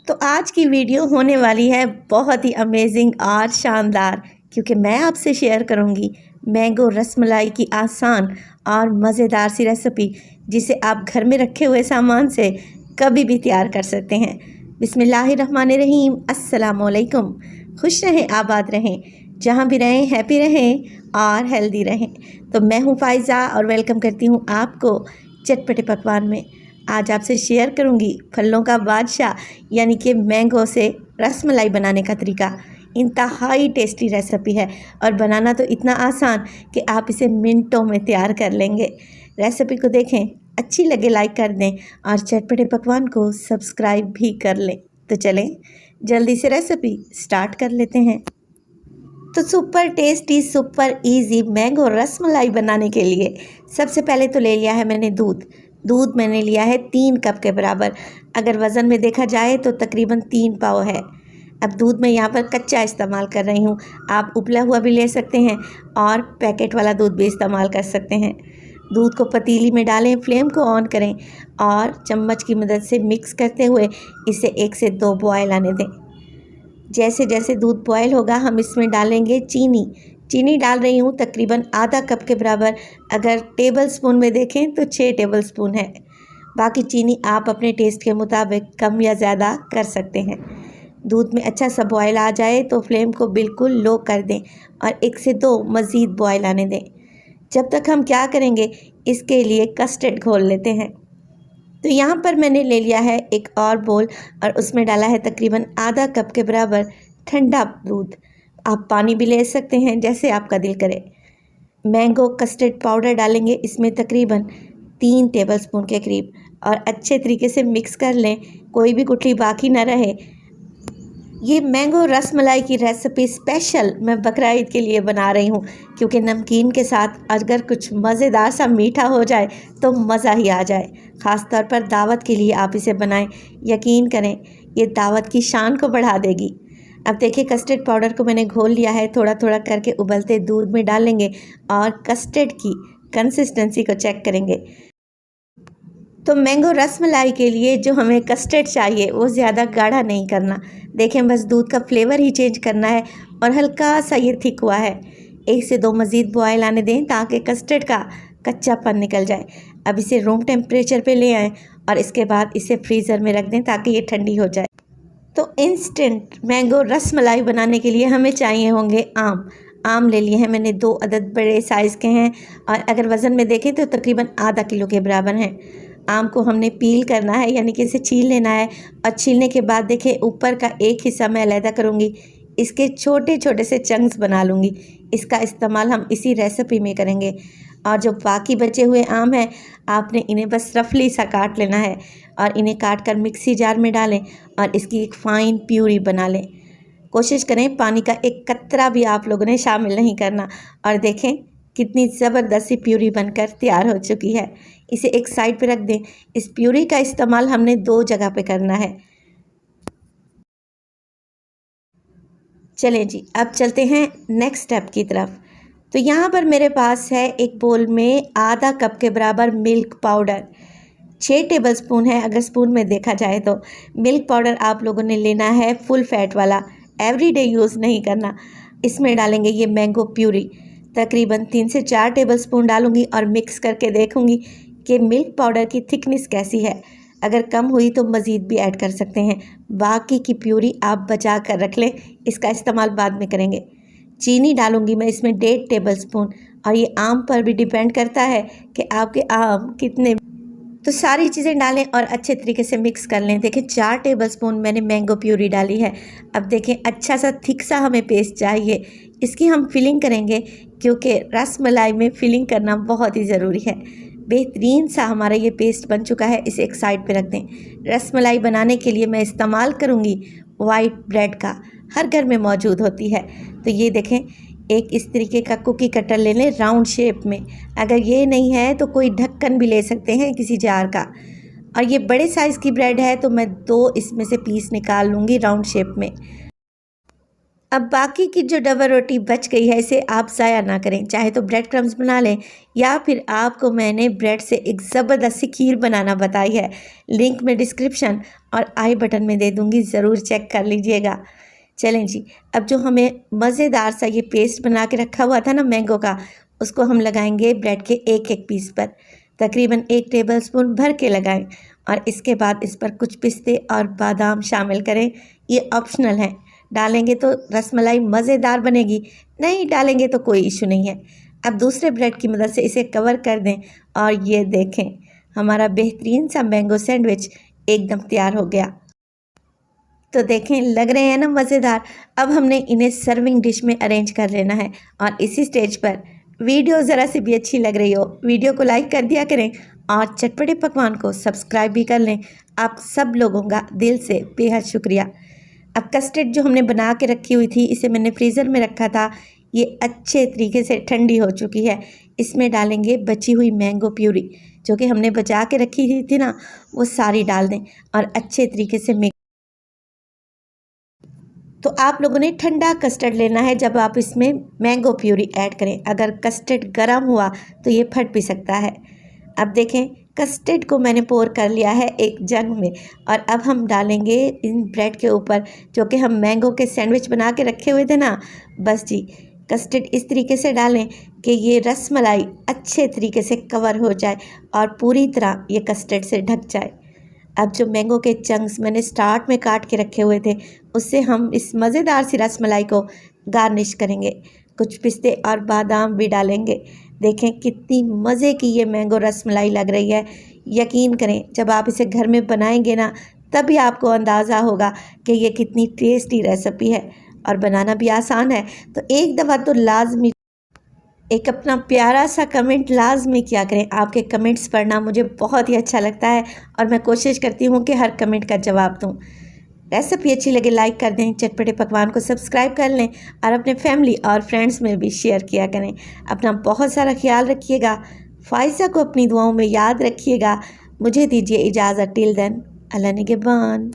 तो आज की वीडियो होने वाली है बहुत ही अमेजिंग और शानदार, क्योंकि मैं आपसे शेयर करूंगी मैंगो रसमलाई की आसान और मज़ेदार सी रेसिपी, जिसे आप घर में रखे हुए सामान से कभी भी तैयार कर सकते हैं। बिस्मिल्लाहिर्रहमानिर्रहीम, अस्सलामुअलैकुम। खुश रहें, आबाद रहें, जहाँ भी रहें हैप्पी रहें और हेल्दी रहें। तो मैं हूँ फ़ाइज़ा और वेलकम करती हूँ आपको चटपटे पकवान में। आज आपसे शेयर करूंगी फलों का बादशाह यानी कि मैंगो से रसमलाई बनाने का तरीका। इंतहाई टेस्टी रेसिपी है और बनाना तो इतना आसान कि आप इसे मिनटों में तैयार कर लेंगे। रेसिपी को देखें, अच्छी लगे लाइक कर दें और चटपटे पकवान को सब्सक्राइब भी कर लें। तो चलें जल्दी से रेसिपी स्टार्ट कर लेते हैं। तो super tasty super easy mango rasmalai बनाने के लिए सबसे पहले तो ले लिया है मैंने दूध मैंने लिया है 3 कप के बराबर। अगर वज़न में देखा जाए तो तकरीबन 3 पाव है। अब दूध मैं यहाँ पर कच्चा इस्तेमाल कर रही हूँ, आप उबला हुआ भी ले सकते हैं और पैकेट वाला दूध भी इस्तेमाल कर सकते हैं। दूध को पतीली में डालें, फ्लेम को ऑन करें और चम्मच की मदद से मिक्स करते हुए इसे 1 से 2 बॉयल आने दें। जैसे जैसे दूध बॉयल होगा हम इसमें डालेंगे चीनी डाल रही हूँ तकरीबन आधा कप के बराबर। अगर टेबल स्पून में देखें तो 6 टेबल स्पून है। बाकी चीनी आप अपने टेस्ट के मुताबिक कम या ज़्यादा कर सकते हैं। दूध में अच्छा सा बॉयल आ जाए तो फ्लेम को बिल्कुल लो कर दें और 1 से 2 मज़ीद बॉयल आने दें। जब तक हम क्या करेंगे, इसके लिए कस्टर्ड घोल लेते हैं। तो यहाँ पर मैंने ले लिया है एक और बोल और उसमें डाला है तकरीबन आधा कप के बराबर ठंडा दूध। आप पानी भी ले सकते हैं जैसे आपका दिल करे। मैंगो कस्टर्ड पाउडर डालेंगे इसमें तकरीबन 3 टेबलस्पून के करीब और अच्छे तरीके से मिक्स कर लें, कोई भी गुठली बाकी ना रहे। ये मैंगो रसमलाई की रेसिपी स्पेशल मैं बकरा ईद के लिए बना रही हूँ, क्योंकि नमकीन के साथ अगर कुछ मज़ेदार सा मीठा हो जाए तो मज़ा ही आ जाए। ख़ास तौर पर दावत के लिए आप इसे बनाएं, यकीन करें ये दावत की शान को बढ़ा देगी। अब देखिए कस्टर्ड पाउडर को मैंने घोल लिया है, थोड़ा थोड़ा करके उबलते दूध में डालेंगे और कस्टर्ड की कंसिस्टेंसी को चेक करेंगे। तो मैंगो रसमलाई के लिए जो हमें कस्टर्ड चाहिए वो ज़्यादा गाढ़ा नहीं करना। देखें बस दूध का फ्लेवर ही चेंज करना है और हल्का सा ये थिक हुआ है। 1 से 2 मज़ीद बॉयल आने दें ताकि कस्टर्ड का कच्चापन निकल जाए। अब इसे रूम टेम्परेचर पे ले आएँ और इसके बाद इसे फ्रीज़र में रख दें ताकि ये ठंडी हो जाए। तो इंस्टेंट मैंगो रसमलाई बनाने के लिए हमें चाहिए होंगे आम ले लिए हैं मैंने 2 अदद बड़े साइज़ के हैं और अगर वज़न में देखें तो तकरीबन आधा किलो के बराबर हैं। आम को हमने पील करना है यानी कि इसे छील लेना है और छीलने के बाद देखिए ऊपर का एक हिस्सा मैं अलहदा करूँगी, इसके छोटे छोटे से चंक्स बना लूँगी। इसका इस्तेमाल हम इसी रेसिपी में करेंगे। और जो बाकी बचे हुए आम हैं आपने इन्हें बस रफली सा काट लेना है और इन्हें काट कर मिक्सी जार में डालें और इसकी एक फ़ाइन प्यूरी बना लें। कोशिश करें पानी का एक कतरा भी आप लोगों ने शामिल नहीं करना। और देखें कितनी ज़बरदस्त सी प्यूरी बनकर तैयार हो चुकी है। इसे एक साइड पे रख दें। इस प्यूरी का इस्तेमाल हमने 2 जगह पे करना है। चलें जी, अब चलते हैं नेक्स्ट स्टेप की तरफ। तो यहाँ पर मेरे पास है एक बोल में आधा कप के बराबर मिल्क पाउडर, 6 टेबलस्पून है अगर स्पून में देखा जाए तो। मिल्क पाउडर आप लोगों ने लेना है फुल फैट वाला, एवरीडे यूज़ नहीं करना। इसमें डालेंगे ये मैंगो प्यूरी, तकरीबन 3 से 4 टेबलस्पून डालूंगी और मिक्स करके देखूंगी कि मिल्क पाउडर की थिकनेस कैसी है। अगर कम हुई तो मज़ीद भी ऐड कर सकते हैं। बाकी की प्यूरी आप बचा कर रख लें, इसका इस्तेमाल बाद में करेंगे। चीनी डालूंगी मैं इसमें 1.5 टेबलस्पून और ये आम पर भी डिपेंड करता है कि आपके आम कितने। तो सारी चीज़ें डालें और अच्छे तरीके से मिक्स कर लें। देखें 4 टेबलस्पून मैंने मैंगो प्यूरी डाली है। अब देखें अच्छा सा थिक सा हमें पेस्ट चाहिए। इसकी हम फिलिंग करेंगे क्योंकि रसमलाई में फिलिंग करना बहुत ही ज़रूरी है। बेहतरीन सा हमारा ये पेस्ट बन चुका है, इसे एक साइड पे रख दें। रसमलाई बनाने के लिए मैं इस्तेमाल करूँगी वाइट ब्रेड का, हर घर में मौजूद होती है। तो ये देखें एक इस तरीके का कुकी कटर ले लें राउंड शेप में। अगर ये नहीं है तो कोई ढक्कन भी ले सकते हैं किसी जार का। और ये बड़े साइज़ की ब्रेड है तो मैं 2 इसमें से पीस निकाल लूँगी राउंड शेप में। अब बाकी की जो डबल रोटी बच गई है इसे आप ज़ाया ना करें, चाहे तो ब्रेड क्रम्स बना लें या फिर आपको मैंने ब्रेड से एक ज़बरदस्त सी खीर बनाना बताई है। लिंक मैं डिस्क्रिप्शन और आई बटन में दे दूँगी, ज़रूर चेक कर लीजिएगा। चलें जी, अब जो हमें मज़ेदार सा ये पेस्ट बना के रखा हुआ था ना मैंगो का, उसको हम लगाएंगे ब्रेड के एक एक पीस पर। तकरीबन 1 टेबलस्पून भर के लगाएं और इसके बाद इस पर कुछ पिस्ते और बादाम शामिल करें। ये ऑप्शनल है, डालेंगे तो रसमलाई मज़ेदार बनेगी, नहीं डालेंगे तो कोई इशू नहीं है। अब दूसरे ब्रेड की मदद से इसे कवर कर दें और ये देखें, हमारा बेहतरीन सा मैंगो सैंडविच एकदम तैयार हो गया। तो देखें, लग रहे हैं ना मज़ेदार। अब हमने इन्हें सर्विंग डिश में अरेंज कर लेना है और इसी स्टेज पर वीडियो ज़रा सी भी अच्छी लग रही हो, वीडियो को लाइक कर दिया करें और चटपटे पकवान को सब्सक्राइब भी कर लें। आप सब लोगों का दिल से बेहद शुक्रिया। अब कस्टर्ड जो हमने बना के रखी हुई थी, इसे मैंने फ्रीज़र में रखा था, ये अच्छे तरीके से ठंडी हो चुकी है। इसमें डालेंगे बची हुई मैंगो प्यूरी, जो कि हमने बचा के रखी हुई थी ना, वो सारी डाल दें और अच्छे तरीके से मिक्स। तो आप लोगों ने ठंडा कस्टर्ड लेना है जब आप इसमें मैंगो प्यूरी ऐड करें। अगर कस्टर्ड गर्म हुआ तो ये फट भी सकता है। अब देखें, कस्टर्ड को मैंने पोर कर लिया है एक जग में और अब हम डालेंगे इन ब्रेड के ऊपर जो कि हम मैंगो के सैंडविच बना के रखे हुए थे ना। बस जी, कस्टर्ड इस तरीके से डालें कि ये रसमलाई अच्छे तरीके से कवर हो जाए और पूरी तरह ये कस्टर्ड से ढक जाए। अब जो मैंगो के चंक्स मैंने स्टार्ट में काट के रखे हुए थे, उससे हम इस मज़ेदार सी रसमलाई को गार्निश करेंगे। कुछ पिस्ते और बादाम भी डालेंगे। देखें कितनी मज़े की ये मैंगो रसमलाई लग रही है। यकीन करें, जब आप इसे घर में बनाएंगे ना, तभी आपको अंदाज़ा होगा कि ये कितनी टेस्टी रेसिपी है और बनाना भी आसान है। तो एक दफ़ा तो लाजमी एक अपना प्यारा सा कमेंट लाजमी किया करें। आपके कमेंट्स पढ़ना मुझे बहुत ही अच्छा लगता है और मैं कोशिश करती हूँ कि हर कमेंट का जवाब दूँ। रेसिपी अच्छी लगे लाइक कर दें, चटपटे पकवान को सब्सक्राइब कर लें और अपने फैमिली और फ्रेंड्स में भी शेयर किया करें। अपना बहुत सारा ख्याल रखिएगा। फ़ाइज़ा को अपनी दुआओं में याद रखिएगा। मुझे दीजिए इजाज़त। टिल देन, अल्लाह निगहबान।